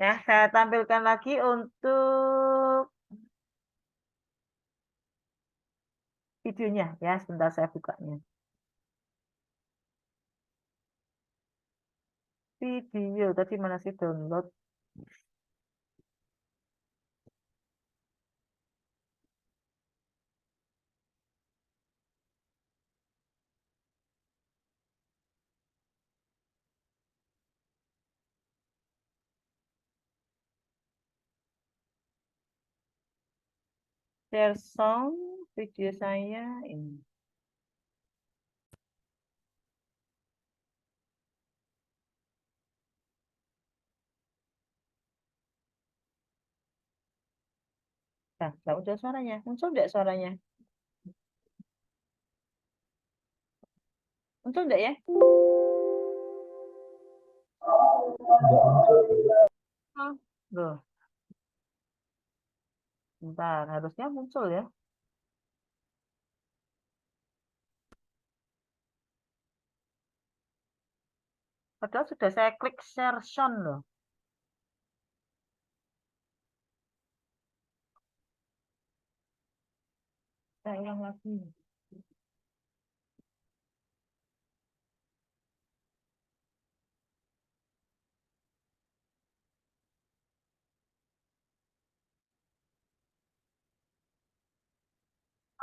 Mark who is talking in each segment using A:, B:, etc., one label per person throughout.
A: Ya, saya tampilkan lagi untuk videonya ya, sebentar saya bukanya. Video tadi mana sih download? Share song video saya ini. Nah, nggak muncul suaranya. Muncul nggak suaranya? Muncul nggak ya? Oh, loh, bentar. Harusnya muncul ya. Padahal sudah saya klik share sound loh. Saya ulang lagi.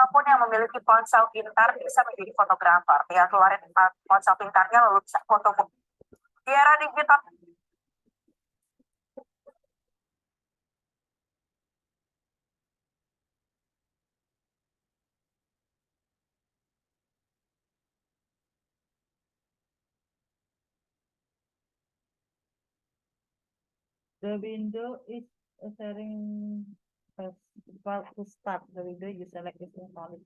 B: Siapapun yang memiliki ponsel pintar bisa menjadi fotografer. Ya, keluarin ponsel pintarnya lalu bisa foto. Di era digital,
A: The window is sharing file to start. The window you select is invalid.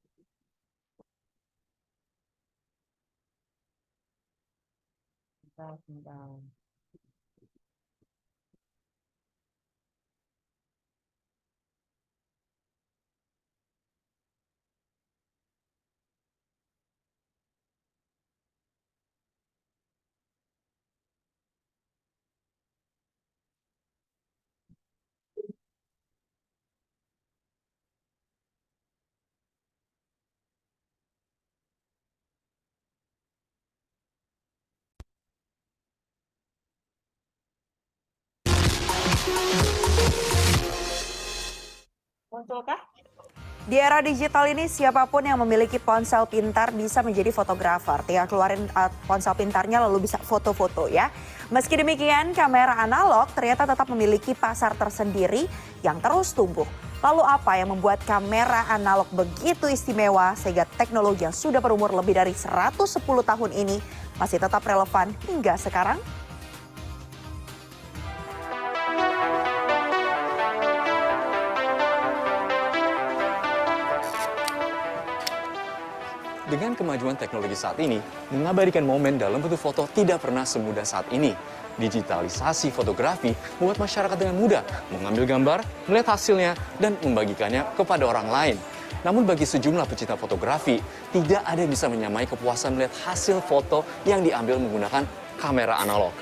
A: Bentar, bentar. Munculkah?
B: di era digital ini siapapun yang memiliki ponsel pintar bisa menjadi fotografer. Tinggal keluarin ponsel pintarnya lalu bisa foto-foto ya. Meski demikian, kamera analog ternyata tetap memiliki pasar tersendiri yang terus tumbuh. Lalu apa yang membuat kamera analog begitu istimewa sehingga teknologi yang sudah berumur lebih dari 110 tahun ini masih tetap relevan hingga sekarang?
C: Dengan kemajuan teknologi saat ini, mengabadikan momen dalam bentuk foto tidak pernah semudah saat ini. Digitalisasi fotografi membuat masyarakat dengan mudah mengambil gambar, melihat hasilnya, dan membagikannya kepada orang lain. Namun bagi sejumlah pecinta fotografi, tidak ada yang bisa menyamai kepuasan melihat hasil foto yang diambil menggunakan kamera analog.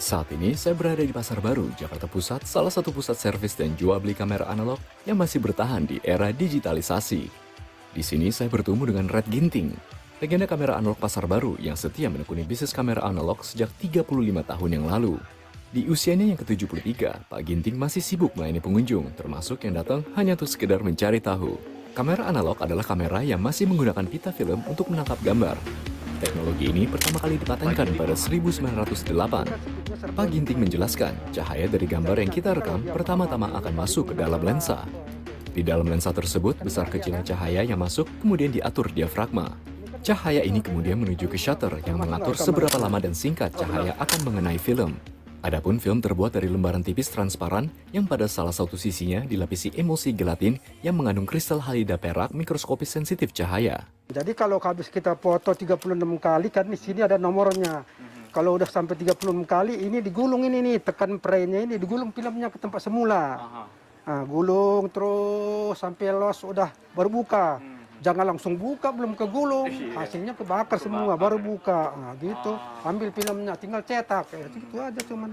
D: Saat ini saya berada di Pasar Baru, Jakarta Pusat, salah satu pusat servis dan jual beli kamera analog yang masih bertahan di era digitalisasi. Di sini saya bertemu dengan Red Ginting, legenda kamera analog Pasar Baru yang setia menekuni bisnis kamera analog sejak 35 tahun yang lalu. Di usianya yang ke-73, Pak Ginting masih sibuk melayani pengunjung, termasuk yang datang hanya untuk sekedar mencari tahu. Kamera analog adalah kamera yang masih menggunakan pita film untuk menangkap gambar. Teknologi ini pertama kali dipatenkan pada 1908. Pak Ginting menjelaskan, cahaya dari gambar yang kita rekam pertama-tama akan masuk ke dalam lensa. Di dalam lensa tersebut, besar kecilnya cahaya yang masuk kemudian diatur diafragma. Cahaya ini kemudian menuju ke shutter yang mengatur seberapa lama dan singkat cahaya akan mengenai film. Adapun film terbuat dari lembaran tipis transparan yang pada salah satu sisinya dilapisi emulsi gelatin yang mengandung kristal halida perak mikroskopis sensitif cahaya.
E: Jadi kalau habis kita foto 36 kali kan di sini ada nomornya. Kalau udah sampai 36 kali ini digulung ini nih, tekan play-nya ini digulung filmnya ke tempat semula. Nah, gulung terus sampai los udah baru buka. Jangan langsung buka belum kegulung, hasilnya kebakar semua baru buka. Nah, gitu. Ambil filmnya tinggal cetak, gitu aja cuman.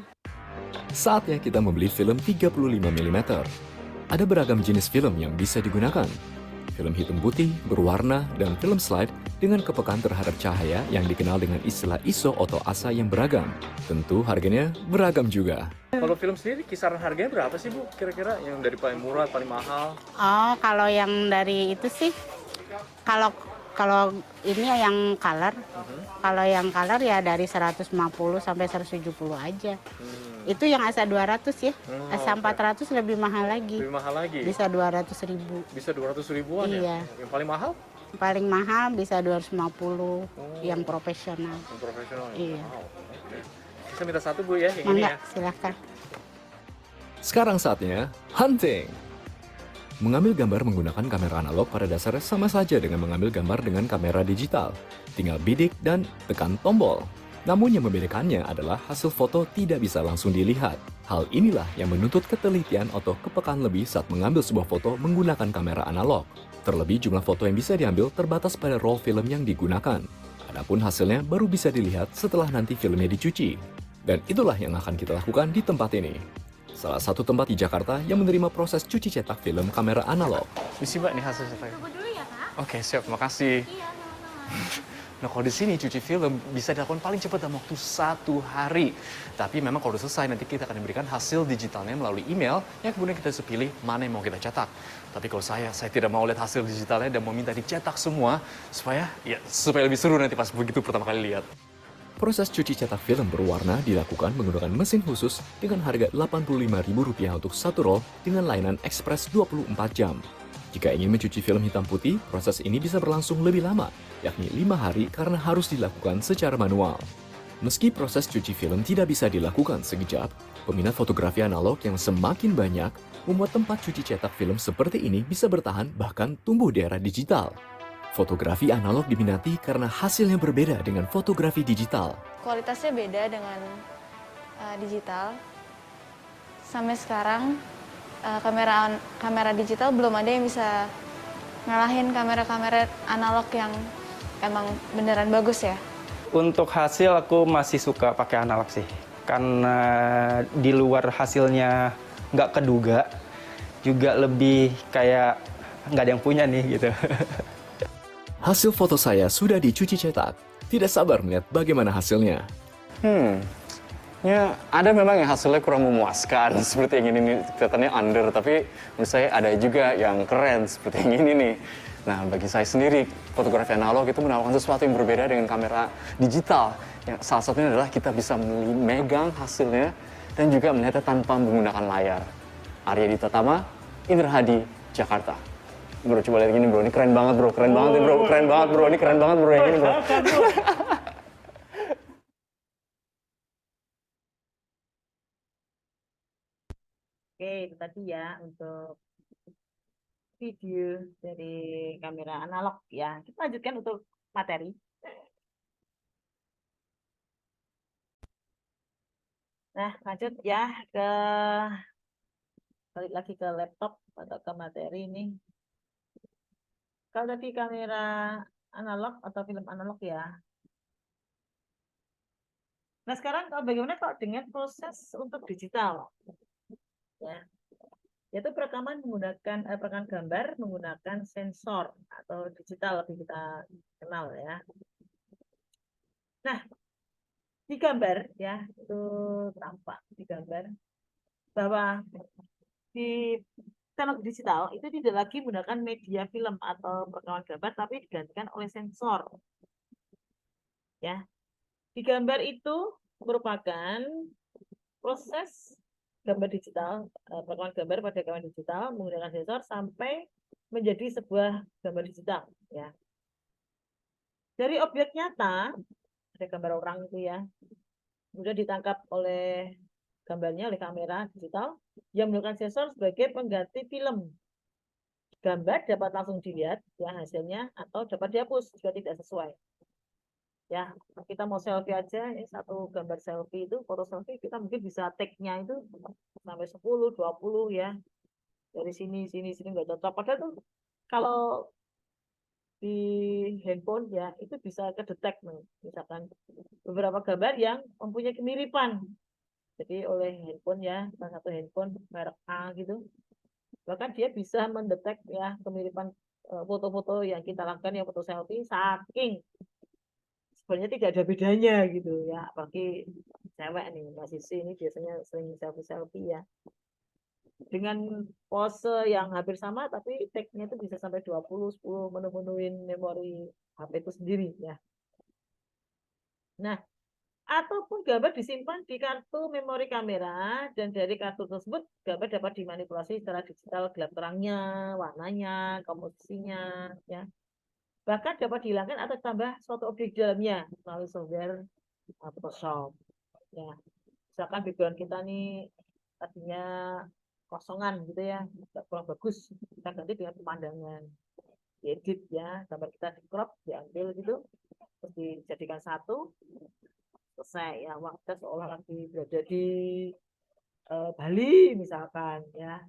D: Saatnya kita membeli film 35 mm. Ada beragam jenis film yang bisa digunakan. Film hitam putih, berwarna, dan film slide dengan kepekaan terhadap cahaya yang dikenal dengan istilah ISO atau ASA yang beragam. Tentu harganya beragam juga.
C: Kalau film sendiri kisaran harganya berapa sih Bu? Kira-kira yang dari paling murah, paling mahal?
F: Oh, kalau yang dari itu sih, kalau kalau ini yang color, kalau yang color ya dari 150 sampai 170 aja. Itu yang ASA 200 ya. ASA 400 lebih mahal lagi.
C: Lebih mahal lagi?
F: Bisa 200.000.
C: Bisa 200 ribuan ya?
F: Iya.
C: Yang paling mahal?
F: Paling mahal bisa 250 yang profesional.
C: Yang profesional ya?
F: Iya.
C: Wow. Oke. Bisa minta satu Bu ya, yang ini
F: Enggak,
C: ya?
F: silahkan.
D: Sekarang saatnya hunting. Mengambil gambar menggunakan kamera analog pada dasarnya sama saja dengan mengambil gambar dengan kamera digital. Tinggal bidik dan tekan tombol. Namun yang membedakannya adalah hasil foto tidak bisa langsung dilihat. Hal inilah yang menuntut ketelitian atau kepekaan lebih saat mengambil sebuah foto menggunakan kamera analog. Terlebih jumlah foto yang bisa diambil terbatas pada roll film yang digunakan. Adapun hasilnya baru bisa dilihat setelah nanti filmnya dicuci. Dan itulah yang akan kita lakukan di tempat ini. Salah satu tempat di Jakarta yang menerima proses cuci cetak film kamera analog.
C: Misi Mbak, nih hasil cetaknya. Tunggu dulu ya Kak. Oke, siap. Makasih. Iya, sama-sama. Nah, kalau di sini cuci film bisa dilakukan paling cepat dalam waktu 1 hari. Tapi memang kalau sudah selesai, nanti kita akan diberikan hasil digitalnya melalui email yang kemudian kita bisa pilih mana yang mau kita cetak. Tapi kalau saya tidak mau lihat hasil digitalnya dan mau minta dicetak semua supaya lebih seru nanti pas begitu pertama kali lihat.
D: Proses cuci cetak film berwarna dilakukan menggunakan mesin khusus dengan harga Rp85.000 untuk satu roll dengan layanan ekspres 24 jam. Jika ingin mencuci film hitam putih, proses ini bisa berlangsung lebih lama, yakni 5 hari karena harus dilakukan secara manual. Meski proses cuci film tidak bisa dilakukan sekejap, peminat fotografi analog yang semakin banyak membuat tempat cuci cetak film seperti ini bisa bertahan bahkan tumbuh di era digital. Fotografi analog diminati karena hasilnya berbeda dengan fotografi digital.
G: Kualitasnya beda dengan digital. Sampai sekarang kamera digital belum ada yang bisa ngalahin kamera-kamera analog yang emang beneran bagus ya.
H: Untuk hasil aku masih suka pakai analog sih, karena di luar hasilnya nggak keduga, juga lebih kayak nggak ada yang punya nih gitu.
D: Hasil foto saya sudah dicuci cetak. Tidak sabar melihat bagaimana hasilnya.
C: Ya, ada memang yang hasilnya kurang memuaskan, seperti yang ini nih, kelihatannya under, tapi menurut saya ada juga yang keren, seperti yang ini nih. Nah, bagi saya sendiri, fotografi analog itu menawarkan sesuatu yang berbeda dengan kamera digital. Yang salah satunya adalah kita bisa memegang hasilnya dan juga melihatnya tanpa menggunakan layar. Arya Dita Tama, Indra Hadi, Jakarta. Bro, coba lihat gini bro, ini keren banget bro, keren banget nih bro, keren banget bro, ini keren banget bro, yang ini bro.
A: Oke, itu tadi ya untuk video dari kamera analog ya. Kita lanjutkan untuk materi. Nah, lanjut ya balik lagi ke laptop atau ke materi ini. Kalau tadi kamera analog atau film analog ya. Nah, sekarang bagaimana kalau dengan proses untuk digital? Ya. Yaitu perekaman gambar menggunakan sensor atau digital lebih kita kenal ya. Nah, di gambar ya itu tampak di gambar bahwa di teknologi digital itu tidak lagi menggunakan media film atau perekaman gambar, tapi digantikan oleh sensor. Ya, di gambar itu merupakan proses gambar digital, perekaman gambar pada gambar digital menggunakan sensor sampai menjadi sebuah gambar digital. Ya, dari objek nyata ada gambar orang itu ya, kemudian ditangkap oleh gambarnya oleh kamera digital yang menggunakan sensor sebagai pengganti film. Gambar dapat langsung dilihat ya hasilnya atau dapat dihapus jika tidak sesuai. Ya, kita mau selfie aja ya, satu gambar selfie itu, foto selfie kita mungkin bisa take-nya itu sampai 10, 20 ya. Dari sini nggak cocok. Padahal tuh kalau di handphone ya itu bisa kedetek misalkan beberapa gambar yang mempunyai kemiripan Jadi oleh handphone ya, salah satu handphone merek A gitu. Bahkan dia bisa mendetek ya kemiripan foto-foto yang kita lakukan yang foto selfie saking sebenarnya tidak ada bedanya gitu ya. Apalagi cewek nih, Mbak Sisi ini biasanya sering selfie-selfie ya. Dengan pose yang hampir sama tapi tag-nya itu bisa sampai 20, 10 menu-menuin memori HP itu sendiri ya. Nah, ataupun gambar disimpan di kartu memori kamera dan dari kartu tersebut gambar dapat dimanipulasi secara digital gelap terangnya, warnanya, komposisinya ya. Bahkan dapat dihilangkan atau tambah suatu objek di dalamnya melalui software Photoshop ya. Misalkan background kita nih tadinya kosongan gitu ya, kurang bagus, kita ganti dengan pemandangan, diedit ya, gambar kita di crop, diambil gitu, terus dijadikan satu, selesai ya, wah kita seolah lagi berada di Bali misalkan ya,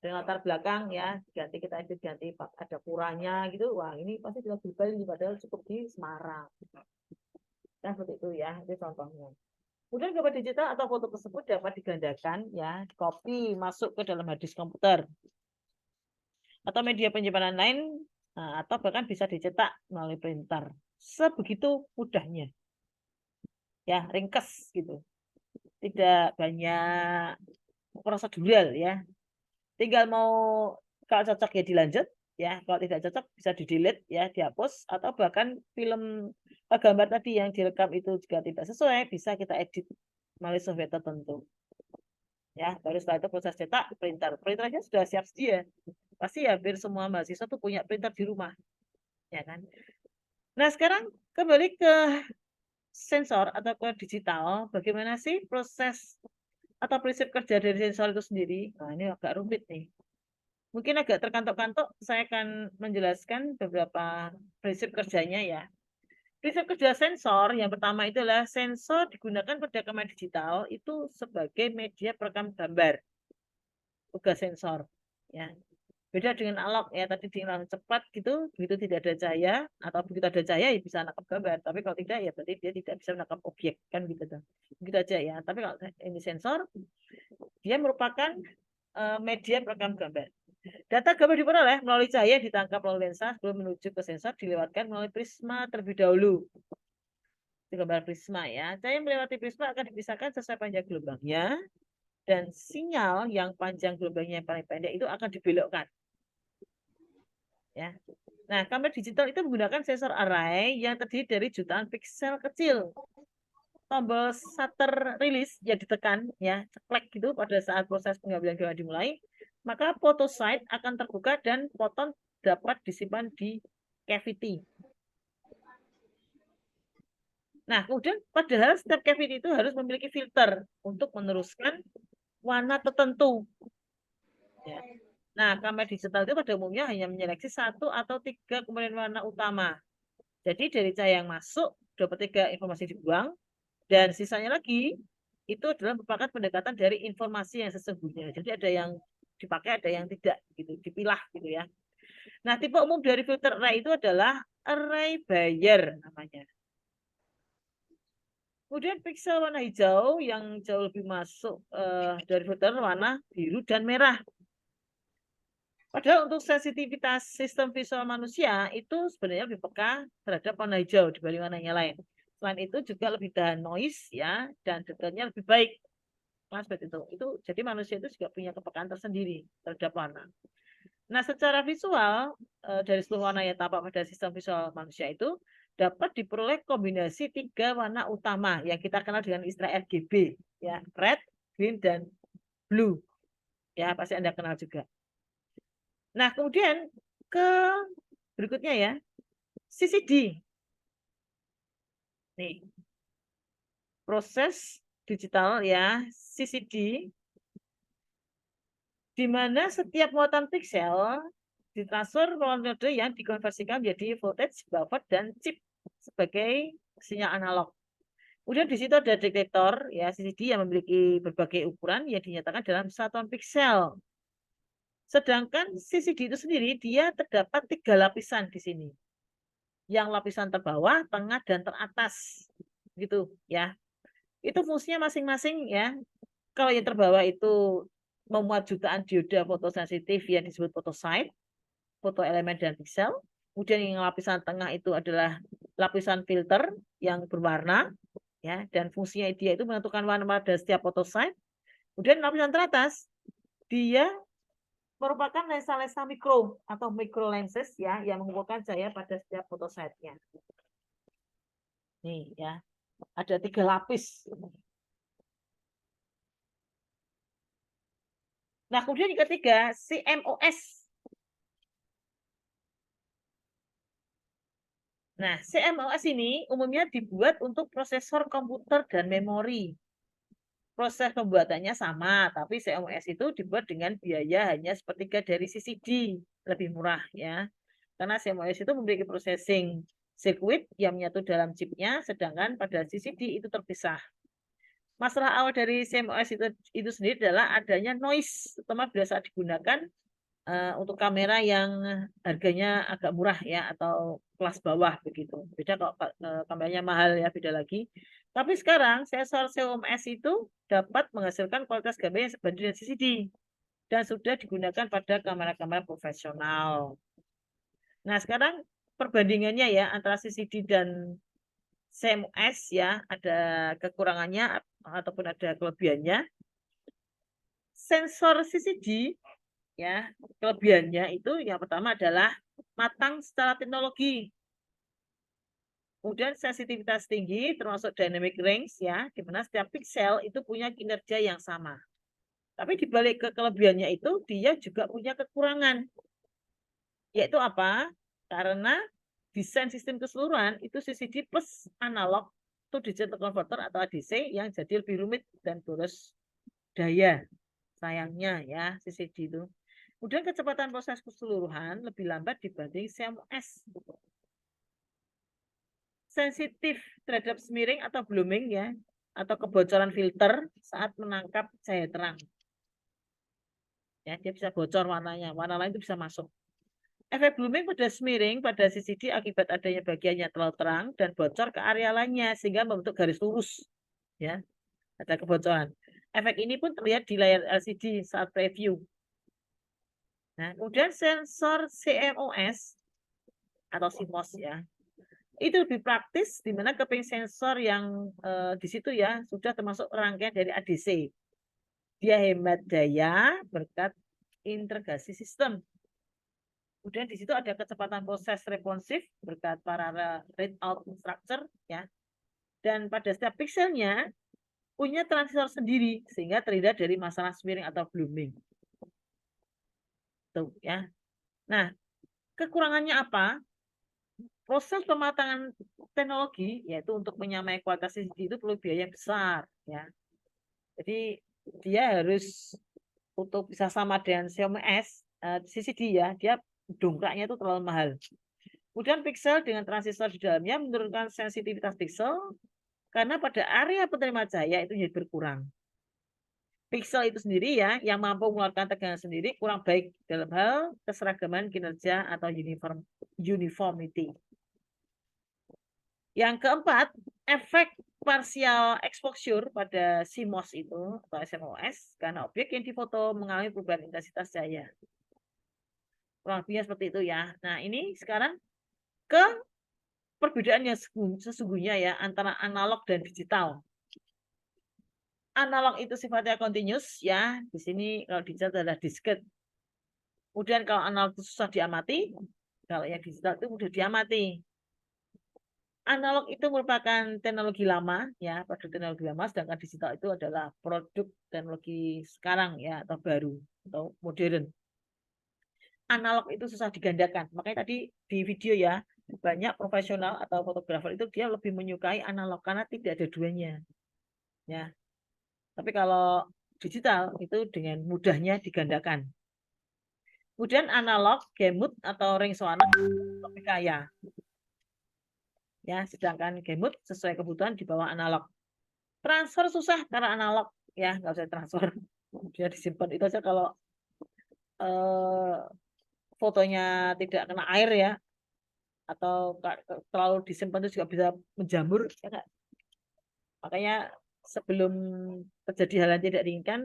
A: dengan latar belakang ya, ganti kita edit, ganti ada kurangnya gitu, wah ini pasti kita di Bali padahal cukup di Semarang. Nah seperti itu ya, itu contohnya. Kemudian gambar digital atau foto tersebut dapat digandakan ya, copy masuk ke dalam hard disk komputer atau media penyimpanan lain, atau bahkan bisa dicetak melalui printer. Sebegitu mudahnya. Ya, ringkes gitu. Tidak banyak prosedural ya. Tinggal mau kalau cocok ya dilanjut ya, kalau tidak cocok bisa di-delete ya, dihapus atau bahkan film gambar tadi yang direkam itu juga tidak sesuai, bisa kita edit melalui software tertentu. Ya, baru setelah itu proses cetak printer. Printernya sudah siap sedia. Pasti hampir semua mahasiswa tuh punya printer di rumah. Ya kan? Nah, sekarang kembali ke sensor atau ke digital, bagaimana sih proses atau prinsip kerja dari sensor itu sendiri? Nah, ini agak rumit nih. Mungkin agak terkantuk-kantuk, saya akan menjelaskan beberapa prinsip kerjanya ya. Prinsip kerja sensor yang pertama itu adalah sensor digunakan pada kamera digital itu sebagai media perekam gambar. Tugas sensor ya. Beda dengan analog ya, tadi dengan cepat gitu, begitu tidak ada cahaya atau begitu ada cahaya ya bisa menangkap gambar, tapi kalau tidak ya berarti dia tidak bisa menangkap objek kan gitu tuh. Begitu aja ya. Tapi kalau ini sensor, dia merupakan media perekam gambar. Data gambar diperoleh melalui cahaya ditangkap melalui lensa sebelum menuju ke sensor dilewatkan melalui prisma terlebih dahulu. Itu gambar prisma ya. Cahaya melewati prisma akan dipisahkan sesuai panjang gelombangnya dan sinyal yang panjang gelombangnya yang paling pendek itu akan dibelokkan. Ya. Nah, kamera digital itu menggunakan sensor array yang terdiri dari jutaan piksel kecil. Tombol shutter release yang ditekan ya, ceklek gitu pada saat proses pengambilan gambar dimulai, maka photosite akan terbuka dan foton dapat disimpan di cavity. Nah, kemudian padahal setiap cavity itu harus memiliki filter untuk meneruskan warna tertentu. Ya. Nah, kamera digital itu pada umumnya hanya menyeleksi 1 atau 3 komponen warna utama. Jadi dari cahaya yang masuk, 23 informasi dibuang, dan sisanya lagi itu adalah merupakan pendekatan dari informasi yang sesungguhnya. Jadi ada yang dipakai, ada yang tidak, gitu, dipilah gitu ya. Nah, tipe umum dari filter array itu adalah array Bayer namanya. Kemudian piksel warna hijau yang jauh lebih masuk dari filter warna biru dan merah. Padahal untuk sensitivitas sistem visual manusia itu sebenarnya lebih peka terhadap warna hijau dibanding warna yang lain. Selain itu juga lebih tahan noise ya dan detailnya lebih baik. Nah, seperti itu. Jadi manusia itu juga punya kepekaan tersendiri terhadap warna. Nah, secara visual dari seluruh warna yang tampak pada sistem visual manusia itu dapat diperoleh kombinasi 3 warna utama yang kita kenal dengan istilah RGB ya, red, green dan blue. Ya, pasti Anda kenal juga. Nah, kemudian ke berikutnya ya, CCD. Nih, proses digital ya, CCD, di mana setiap muatan piksel ditransfer melalui metode yang dikonversikan menjadi voltage, buffer, dan chip sebagai sinyal analog. Kemudian di situ ada detektor ya, CCD yang memiliki berbagai ukuran yang dinyatakan dalam satuan piksel. Sedangkan CCD itu sendiri dia terdapat 3 lapisan di sini. Yang lapisan terbawah, tengah, dan teratas. Gitu ya. Itu fungsinya masing-masing ya. Kalau yang terbawah itu memuat jutaan dioda fotosensitif yang disebut photosite, foto elemen dan piksel. Kemudian yang lapisan tengah itu adalah lapisan filter yang berwarna ya, dan fungsinya dia itu menentukan warna pada setiap photosite. Kemudian lapisan teratas dia merupakan lensa-lensa mikro atau micro lenses ya yang mengumpulkan cahaya pada setiap photosite-nya. Nih ya, ada 3 lapis. Nah, kemudian yang ketiga, CMOS. Nah, CMOS ini umumnya dibuat untuk prosesor komputer dan memori. Proses pembuatannya sama, tapi CMOS itu dibuat dengan biaya hanya sepertiga dari CCD, lebih murah ya. Karena CMOS itu memiliki processing circuit yang menyatu dalam chipnya, sedangkan pada CCD itu terpisah. Masalah awal dari CMOS itu sendiri adalah adanya noise, terutama bila saat digunakan untuk kamera yang harganya agak murah ya atau kelas bawah begitu. Beda kalau kameranya mahal ya, beda lagi. Tapi sekarang sensor CMOS itu dapat menghasilkan kualitas gambar yang sebanding dengan CCD dan sudah digunakan pada kamera-kamera profesional. Nah, sekarang perbandingannya ya antara CCD dan CMOS ya, ada kekurangannya ataupun ada kelebihannya. Sensor CCD ya, kelebihannya itu yang pertama adalah matang secara teknologi. Kemudian sensitivitas tinggi termasuk dynamic range ya, di mana setiap piksel itu punya kinerja yang sama. Tapi di balik kelebihannya itu dia juga punya kekurangan. Yaitu apa? Karena desain sistem keseluruhan itu CCD plus analog to digital converter atau ADC yang jadi lebih rumit dan boros daya. Sayangnya ya CCD itu. Kemudian kecepatan proses keseluruhan lebih lambat dibanding CMOS. Sensitif terhadap smearing atau blooming ya, atau kebocoran filter saat menangkap cahaya terang. Ya, dia bisa bocor warnanya, warna lain itu bisa masuk. Efek blooming pada smearing pada CCD akibat adanya bagiannya terlalu terang dan bocor ke area lainnya sehingga membentuk garis lurus. Ya, ada kebocoran. Efek ini pun terlihat di layar LCD saat preview. Nah, kemudian sensor CMOS atau CMOS ya, itu lebih praktis di mana keping sensor yang di situ ya sudah termasuk rangkaian dari ADC. Dia hemat daya berkat integrasi sistem. Kemudian di situ ada kecepatan proses responsif berkat parallel readout structure ya. Dan pada setiap pikselnya punya transistor sendiri sehingga terhindar dari masalah smearing atau blooming. Tuh ya. Nah, kekurangannya apa? Proses pematangan teknologi yaitu untuk menyamai kualitas CCD itu perlu biaya besar ya. Jadi dia harus untuk bisa sama dengan CMOS CCD ya, dia dongkraknya itu terlalu mahal. Kemudian piksel dengan transistor di dalamnya menurunkan sensitivitas piksel karena pada area penerima cahaya itu jadi berkurang. Piksel itu sendiri ya yang mampu mengeluarkan tegangan sendiri kurang baik dalam hal keseragaman kinerja atau uniformity. Yang keempat, efek partial exposure pada CMOS itu atau SMOS karena objek yang difoto mengalami perubahan intensitas cahaya. Kurang lebihnya seperti itu ya. Nah, ini sekarang ke perbedaan yang sesungguhnya ya antara analog dan digital. Analog itu sifatnya continuous ya. Di sini kalau digital adalah discrete. Kemudian kalau analog itu susah diamati, kalau yang digital itu mudah diamati. Analog itu merupakan teknologi lama ya, produk teknologi lama, sedangkan digital itu adalah produk teknologi sekarang ya atau baru atau modern. Analog itu susah digandakan. Makanya tadi di video ya, banyak profesional atau fotografer itu dia lebih menyukai analog karena tidak ada duanya. Ya. Tapi kalau digital itu dengan mudahnya digandakan. Kemudian analog, gamut atau ring warna lebih kaya. Ya, sedangkan gamut sesuai kebutuhan di bawah analog. Transfer susah karena analog ya, nggak usah transfer. Dia disimpan itu aja kalau fotonya tidak kena air ya, atau terlalu disimpan itu juga bisa menjamur ya, Kak. Makanya sebelum terjadi hal yang tidak diinginkan,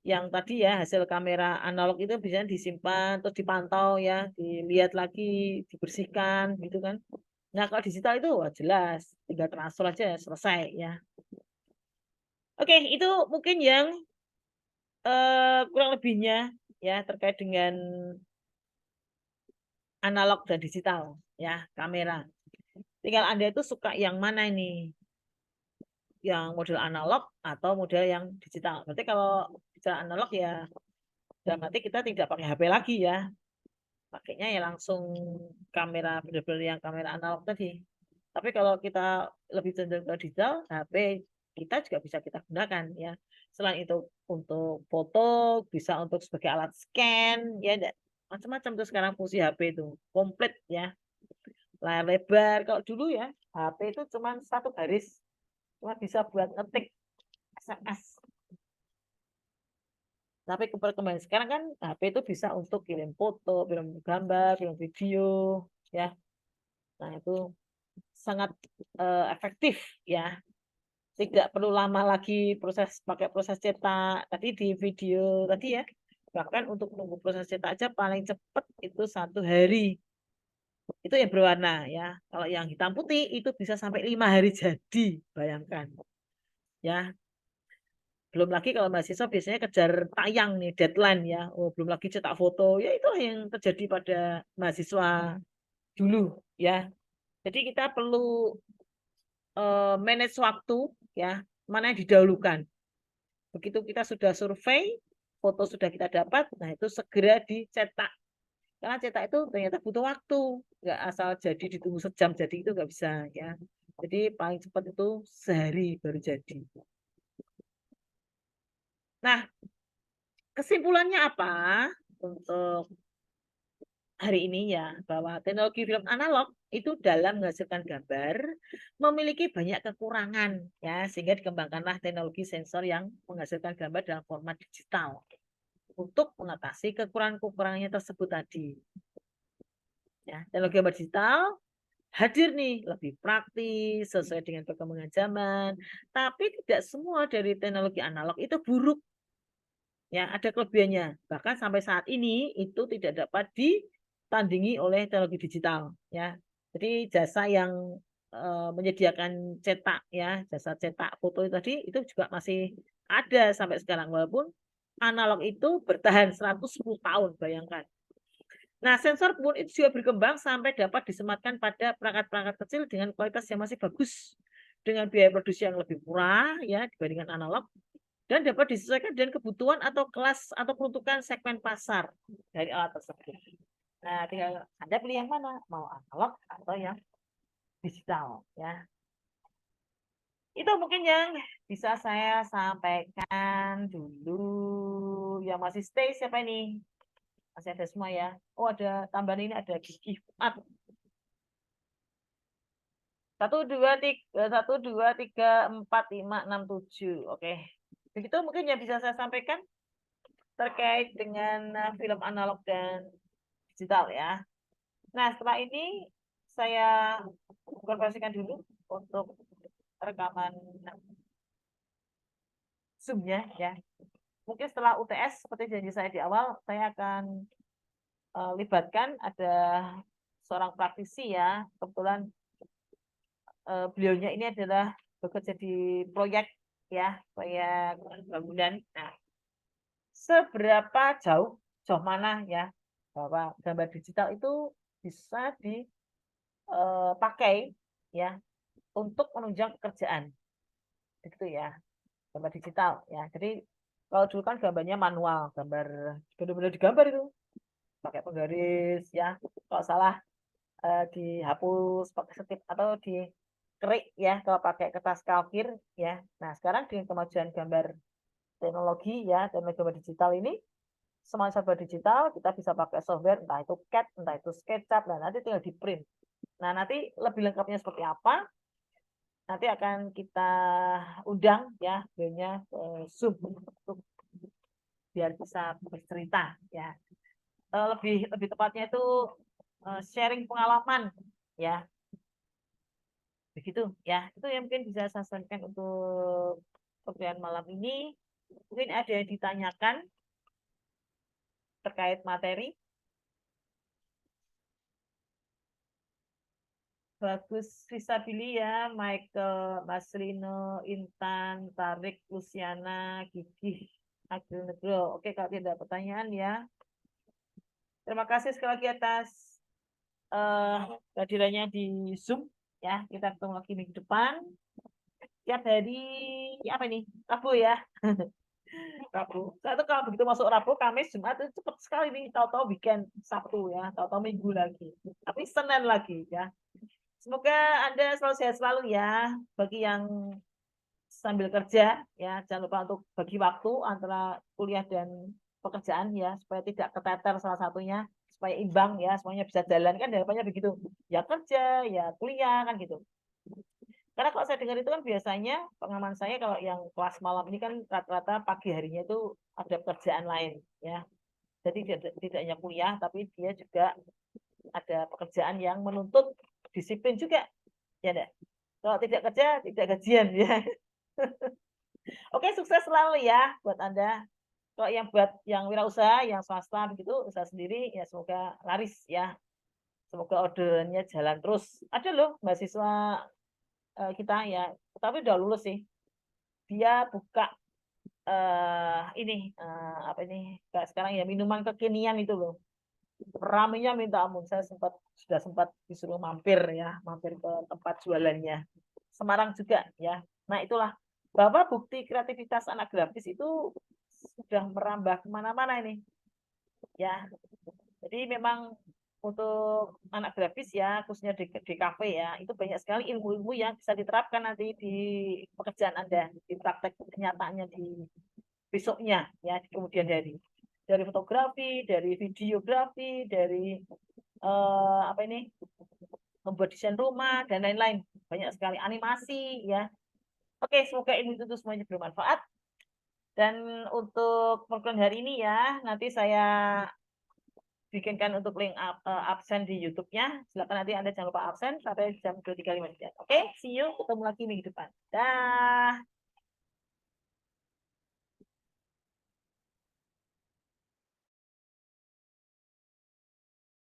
A: yang tadi ya hasil kamera analog itu bisa disimpan terus dipantau ya, dilihat lagi, dibersihkan gitu kan. Nah, kalau digital itu wah jelas tinggal transfer aja selesai ya. Oke, itu mungkin yang kurang lebihnya ya terkait dengan analog dan digital ya, kamera. Tinggal Anda itu suka yang mana ini? Yang model analog atau model yang digital. Berarti kalau bicara analog ya dalam arti kita tidak pakai HP lagi ya. Pakainya ya langsung kamera benar-benar yang kamera analog tadi. Tapi kalau kita lebih cenderung ke digital, HP kita juga bisa kita gunakan ya. Selain itu untuk foto, bisa untuk sebagai alat scan ya, macam-macam tuh sekarang fungsi HP itu komplit ya. Layar lebar. Kalau dulu ya HP itu cuma satu garis, cuma bisa buat ngetik SMS. Tapi perkembangan sekarang kan HP itu bisa untuk kirim foto, kirim gambar, kirim video, ya. Nah itu sangat efektif ya. Tidak perlu lama lagi pakai proses cetak. Tadi di video tadi ya, bahkan untuk menunggu proses cetak aja paling cepat itu 1 hari. Itu yang berwarna ya. Kalau yang hitam putih itu bisa sampai 5 hari jadi, bayangkan. Ya, belum lagi kalau mahasiswa biasanya kejar tayang nih, deadline ya. Oh, belum lagi cetak foto. Ya itu yang terjadi pada mahasiswa dulu ya. Jadi kita perlu manage waktu ya, mana yang didahulukan. Begitu kita sudah survei, foto sudah kita dapat, nah itu segera dicetak. Karena cetak itu ternyata butuh waktu, nggak asal jadi ditunggu sejam jadi itu nggak bisa ya. Jadi paling cepat itu sehari baru jadi. Nah, kesimpulannya apa untuk hari ini ya, bahwa teknologi film analog itu dalam menghasilkan gambar memiliki banyak kekurangan ya, sehingga dikembangkanlah teknologi sensor yang menghasilkan gambar dalam format digital untuk mengatasi kekurangan-kekurangannya tersebut tadi. Ya, teknologi gambar digital hadir nih lebih praktis sesuai dengan perkembangan zaman, tapi tidak semua dari teknologi analog itu buruk. Ya, ada kelebihannya. Bahkan sampai saat ini itu tidak dapat ditandingi oleh teknologi digital, ya. Jadi jasa yang menyediakan cetak ya, jasa cetak foto tadi itu juga masih ada sampai sekarang walaupun analog itu bertahan 110 tahun, bayangkan. Nah, sensor pun itu juga berkembang sampai dapat disematkan pada perangkat-perangkat kecil dengan kualitas yang masih bagus dengan biaya produksi yang lebih murah ya dibandingkan analog dan dapat disesuaikan dengan kebutuhan atau kelas atau peruntukan segmen pasar dari alat tersebut. Nah, tinggal Anda pilih yang mana, mau analog atau yang digital ya. Itu mungkin yang bisa saya sampaikan dulu. Yang masih stay siapa ini? Masih ada semua ya. Oh, ada tambahan ini, ada gigi Fuad. 1, 2, 3, 1, 2, 3, 4, 5, 6, 7. Oke. Begitu mungkin yang bisa saya sampaikan terkait dengan film analog dan digital ya. Nah, setelah ini saya konversikan dulu untuk rekaman Zoom-nya ya. Mungkin setelah UTS seperti janji saya di awal, saya akan libatkan ada seorang praktisi ya. Kebetulan beliaunya ini adalah bekerja di proyek ya, proyek bangunan. Nah, seberapa jauh mana ya bahwa gambar digital itu bisa dipakai ya untuk menunjang pekerjaan, gitu ya, gambar digital ya. Jadi kalau dulu kan gambarnya manual, gambar benar-benar digambar itu pakai penggaris ya, kalau salah dihapus pakai setip atau dikerik ya kalau pakai kertas kalkir ya. Nah sekarang dengan kemajuan gambar teknologi ya, teknologi gambar digital ini, semua serba digital, kita bisa pakai software entah itu CAD, entah itu SketchUp, dan nanti tinggal di print. Nah nanti lebih lengkapnya seperti apa nanti akan kita undang ya beliaunya Zoom untuk biar bisa bercerita ya. Lebih tepatnya itu sharing pengalaman ya Begitu ya, itu yang mungkin bisa saya sampaikan untuk perkuliahan malam ini. Mungkin ada yang ditanyakan terkait materi. Bagus Fisabili ya, Michael, Maslino, Intan, Tarik, Luciana, Gigi, Agil Negro. Oke, kalau tidak ada pertanyaan ya. Terima kasih sekali lagi atas kehadirannya di Zoom. Ya, kita ketemu lagi minggu depan. Tiap hari, apa ini? Rabu ya. Rabu. Saya tuh kalau begitu masuk Rabu, Kamis, Jumat itu cepat sekali nih. Tahu-tahu weekend Sabtu ya, tahu-tahu Minggu lagi. Tapi Senin lagi ya. Semoga Anda selalu sehat selalu ya. Bagi yang sambil kerja ya, jangan lupa untuk bagi waktu antara kuliah dan pekerjaan ya, supaya tidak keteter salah satunya, supaya imbang ya, semuanya bisa jalan kan harapannya begitu. Ya kerja, ya kuliah kan gitu. Karena kalau saya dengar itu kan biasanya pengalaman saya kalau yang kelas malam ini kan rata-rata pagi harinya itu ada pekerjaan lain ya. Jadi tidak hanya kuliah tapi dia juga ada pekerjaan yang menuntut disiplin juga. Ya enggak? Kalau tidak kerja tidak gajian ya. Oke, sukses selalu ya buat Anda. Kalau yang buat yang wirausaha, yang swasta begitu, usaha sendiri ya semoga laris ya. Semoga orderannya jalan terus. Ada loh mahasiswa kita ya, tapi udah lulus sih. Dia buka ini apa ini kayak sekarang ya minuman kekinian itu loh. Ramenya minta ampun. Saya sudah sempat disuruh mampir ya, mampir ke tempat jualannya. Semarang juga ya. Nah itulah bahwa bukti kreativitas anak grafis itu sudah merambah kemana-mana ini ya. Jadi memang untuk anak grafis ya, khususnya di kafe ya, itu banyak sekali ilmu-ilmu yang bisa diterapkan nanti di pekerjaan Anda, di praktek kenyataannya di besoknya ya, di kemudian hari. Dari fotografi, dari videografi, dari apa ini membuat desain rumah dan lain-lain, banyak sekali animasi ya. Oke, semoga ilmu itu semuanya bermanfaat. Dan untuk program hari ini ya, nanti saya bikinkan untuk link absen di YouTube-nya. Silakan nanti Anda jangan lupa absen sampai jam 23.59. Oke, see you. Ketemu lagi minggu depan. Dah.